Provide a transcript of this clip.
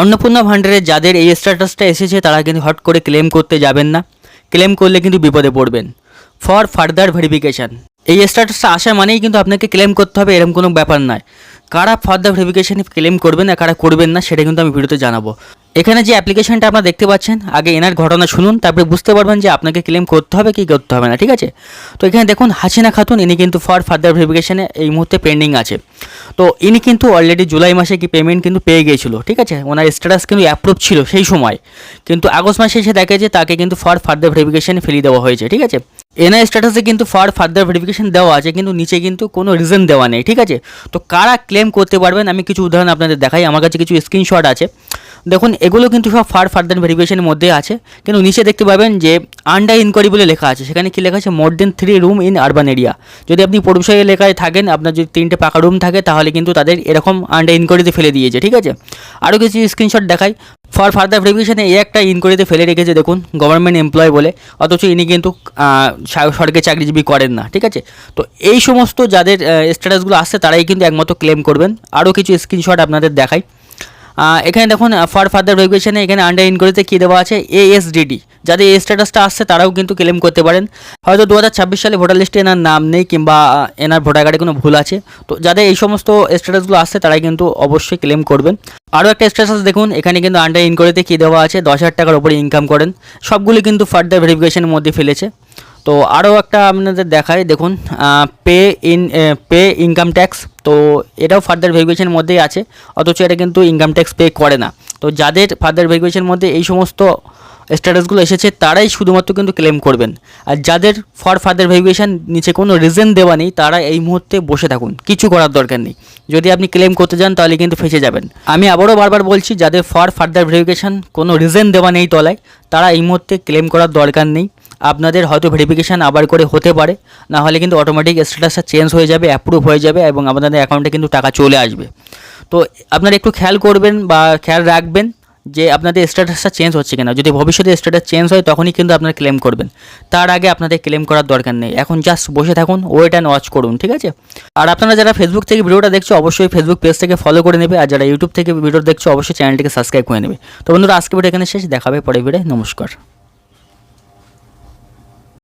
অন্নপূর্ণা ভান্ডারে যাদের এই স্ট্যাটাসটা এসেছে তারা কিন্তু হট করে ক্লেম করতে যাবেন না, ক্লেম করলে কিন্তু বিপদে পড়বেন। ফর ফার্দার ভেরিফিকেশান, এই স্ট্যাটাসটা আসা মানেই কিন্তু আপনাকে ক্লেম করতে হবে এরকম কোনো ব্যাপার নয়। কারা ফার্দার ভেরিফিকেশানে ক্লেম করবেন আর কারা করবেন না সেটা কিন্তু আমি ভিডিওতে জানাবো। এখানে যে অ্যাপ্লিকেশনটা আপনারা দেখতে পাচ্ছেন, আগে এনার ঘটনা শুনুন, তারপরে বুঝতে পারবেন যে আপনাকে ক্লেম করতে হবে কি করতে হবে না, ঠিক আছে? তো এখানে দেখুন হাসিনা খাতুন, ইনি কিন্তু ফর ফার্দার ভেরিফিকেশানে এই মুহূর্তে পেন্ডিং আছে। তো ইনি কিন্তু অলরেডি জুলাই মাসে কি পেমেন্ট কিন্তু পেয়ে গিয়েছিল, ঠিক আছে? ওনার স্ট্যাটাস কিন্তু অ্যাপ্রুভ ছিল সেই সময়, কিন্তু আগস্ট মাসে এসে দেখে যে তাকে কিন্তু ফর ফার্দার ভেরিফিকেশানে ফেলিয়ে দেওয়া হয়েছে, ঠিক আছে? এনআই স্ট্যাটাসে কিন্তু ফর ফার্দার ভেরিফিকেশান দেওয়া আছে, কিন্তু নিচে কিন্তু কোনো রিজন দেওয়া নেই, ঠিক আছে? তো কারা ক্লেম করতে পারবেন আমি কিছু উদাহরণ আপনাদের দেখাই। আমার কাছে কিছু স্ক্রিনশট আছে, দেখুন এগুলো কিন্তু সব ফর ফার্দার ভেরিফিকেশনের মধ্যে আছে, কিন্তু নিচে দেখতে পাবেন যে আন্ডার ইনকোয়ারি বলে লেখা আছে। সেখানে কি লেখা আছে? মোর দেন 3 রুম ইন আরবান এরিয়া। যদি আপনি পৌরসভা এলাকায় থাকেন, আপনার যদি 3টে পাকা রুম থাকে, তাহলে কিন্তু তাদের এরকম আন্ডার ইনকোয়ারিতে ফেলে দিয়েছে, ঠিক আছে? আরও কিছু স্ক্রিনশট দেখাই। ফর ফার্দার ভেরিফিকেশানে এই একটা ইনকোয়ারিতে ফেলে রেখেছে, দেখুন গভর্নমেন্ট এমপ্লয় বলে, অথচ ইনি কিন্তু সরকারি চাকরিজীবী করেন না, ঠিক আছে? তো এই সমস্ত যাদের স্ট্যাটাসগুলো আসছে তারাই কিন্তু একমাত্র ক্লেম করবেন। আরও কিছু স্ক্রিনশট আপনাদের দেখাই। এখানে দেখুন ফর ফার্দার ভেরিফিকেশানে এখানে আন্ডার ইনকোয়ারিতে কী দেওয়া আছে? এএসডিডি, যাদের এই স্ট্যাটাসটা আসছে তারাও কিন্তু ক্লেম করতে পারেন। হয়তো 2026 সালে ভোটার লিস্টে এনার নাম নেই, কিংবা এনার ভোটার কার্ডে কোনো ভুল আছে। তো যাদের এই সমস্ত স্ট্যাটাসগুলো আসছে তারাই কিন্তু অবশ্যই ক্লেম করবেন। আরও একটা স্ট্যাটাস দেখুন, এখানে কিন্তু আন্ডার ইনকোয়ারিতে কী দেওয়া আছে? 10,000 টাকার ওপরে ইনকাম করেন। সবগুলি কিন্তু ফার্দার ভেরিফিকেশানের মধ্যে ফেলেছে। তো আরও একটা আপনাদের দেখায়, দেখুন পে ইনকাম ট্যাক্স, তো এটাও ফার্দার ভেরিফিকেশনের মধ্যেই আছে, অথচ এটা কিন্তু ইনকাম ট্যাক্স পে করে না। তো যাদের ফার্দার ভেরিফিকেশনের মধ্যে এই সমস্ত স্ট্যাটাসগুলো এসেছে তারাই শুধুমাত্র কিন্তু ক্লেম করবেন। আর যাদের ফর ফার্দার ভেরিফিকেশান নিচে কোনো রিজন দেওয়া নেই, তারা এই মুহূর্তে বসে থাকুন, কিছু করার দরকার নেই। যদি আপনি ক্লেম করতে যান তাহলে কিন্তু ফেঁসে যাবেন। আমি আবারও বারবার বলছি, যাদের ফর ফার্দার ভেরিফিকেশান কোনো রিজন দেওয়া নেই তলায়, তারা এই মুহূর্তে ক্লেম করার দরকার নেই। আপনাদের হয়তো ভেরিফিকেশান আবার করে হতে পারে, না হলে কিন্তু অটোমেটিক স্ট্যাটাসটা চেঞ্জ হয়ে যাবে, অ্যাপ্রুভ হয়ে যাবে এবং আপনাদের অ্যাকাউন্টে কিন্তু টাকা চলে আসবে। তো আপনারা একটু খেয়াল করবেন বা খেয়াল রাখবেন যে আপনাদের স্ট্যাটাসটা চেঞ্জ হচ্ছে কিনা। যদি ভবিষ্যতে স্ট্যাটাস চেঞ্জ হয় তখনই কিন্তু আপনারা ক্লেম করবেন, তার আগে আপনাদের ক্লেম করার দরকার নেই। এখন জাস্ট বসে থাকুন, ওয়েট অ্যান্ড ওয়াচ করুন, ঠিক আছে? আর আপনারা যারা ফেসবুক থেকে ভিডিওটা দেখছো অবশ্যই ফেসবুক পেজ থেকে ফলো করে নেবে, আর যারা ইউটিউব থেকে ভিডিও দেখছো অবশ্যই চ্যানেলটিকে সাবস্ক্রাইব করে নেবে। তো বন্ধুরা, আজকে ভিডিও এখানে শেষ, দেখাবে পরে ভিডিও। নমস্কার।